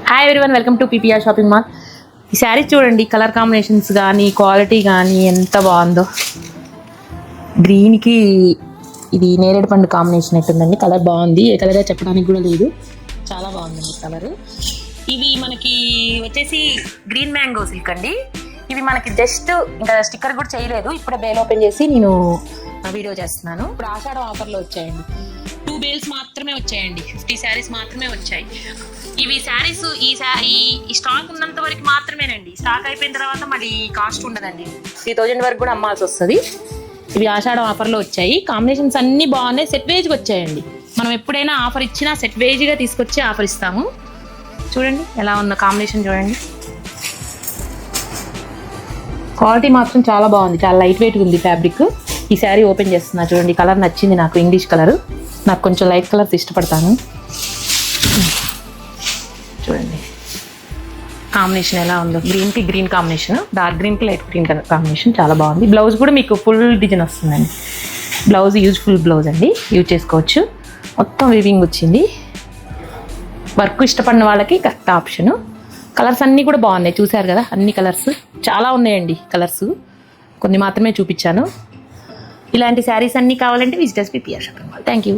Hi everyone, welcome to PPR shopping mall. ఈ శారీస్ చూడండి, colour combinations కానీ క్వాలిటీ కానీ ఎంత బాగుందో. గ్రీన్కి ఇది నేరేడు పండు కాంబినేషన్ ఎట్టుందండి. కలర్ బాగుంది, ఏ కలర్ చెప్పడానికి కూడా లేదు, చాలా బాగుందండి కలర్. ఇవి మనకి వచ్చేసి గ్రీన్ మ్యాంగో సిల్క్ అండి. ఇవి మనకి జస్ట్ ఇంకా స్టిక్కర్ కూడా చేయలేదు, ఇప్పుడే బేల్ ఓపెన్ చేసి నేను వీడియో చేస్తున్నాను. ఇప్పుడు ఆషాఢం ఆఫర్లో వచ్చాయండి. 2 బేల్స్ మాత్రమే వచ్చాయండి, 50 శారీస్ మాత్రమే వచ్చాయి. ఇవి శారీస్ ఈ స్టాక్ ఉన్నంత వరకు మాత్రమేనండి. స్టాక్ అయిపోయిన తర్వాత మళ్ళీ కాస్ట్ ఉండదండి. 3000 వరకు కూడా అమ్మాల్సి వస్తుంది. ఇవి ఆషాఢం ఆఫర్లో వచ్చాయి. కాంబినేషన్స్ అన్నీ బాగున్నాయి, సెట్ వేజ్కి వచ్చాయండి. మనం ఎప్పుడైనా ఆఫర్ ఇచ్చినా సెట్ వేజ్గా తీసుకొచ్చి ఆఫర్ ఇస్తాము. చూడండి ఎలా ఉన్న కాంబినేషన్ చూడండి. క్వాలిటీ మాత్రం చాలా బాగుంది, చాలా లైట్ వెయిట్గా ఉంది ఫ్యాబ్రిక్. ఈ శారీ ఓపెన్ చేస్తున్నా చూడండి. కలర్ నచ్చింది నాకు, ఇంగ్లీష్ కలర్. నాకు కొంచెం లైట్ కలర్స్ ఇష్టపడతాను. చూడండి కాంబినేషన్ ఎలా ఉందో. గ్రీన్కి గ్రీన్ కాంబినేషన్, డార్క్ గ్రీన్కి లైట్ గ్రీన్ కాంబినేషన్ చాలా బాగుంది. బ్లౌజ్ కూడా మీకు ఫుల్ డిజైన్ వస్తుందండి. బ్లౌజ్ యూజ్ఫుల్ బ్లౌజ్ అండి, యూజ్ చేసుకోవచ్చు. మొత్తం వీవింగ్ వచ్చింది. వర్క్ ఇష్టపడిన వాళ్ళకి కరెక్ట్ ఆప్షను. కలర్స్ అన్నీ కూడా బాగున్నాయి, చూసారు కదా. అన్ని కలర్స్ చాలా ఉన్నాయండి. కలర్స్ కొన్ని మాత్రమే చూపించాను. ఇలాంటి శారీస్ అన్నీ కావాలంటే visitors PPR shopping mall. Thank you.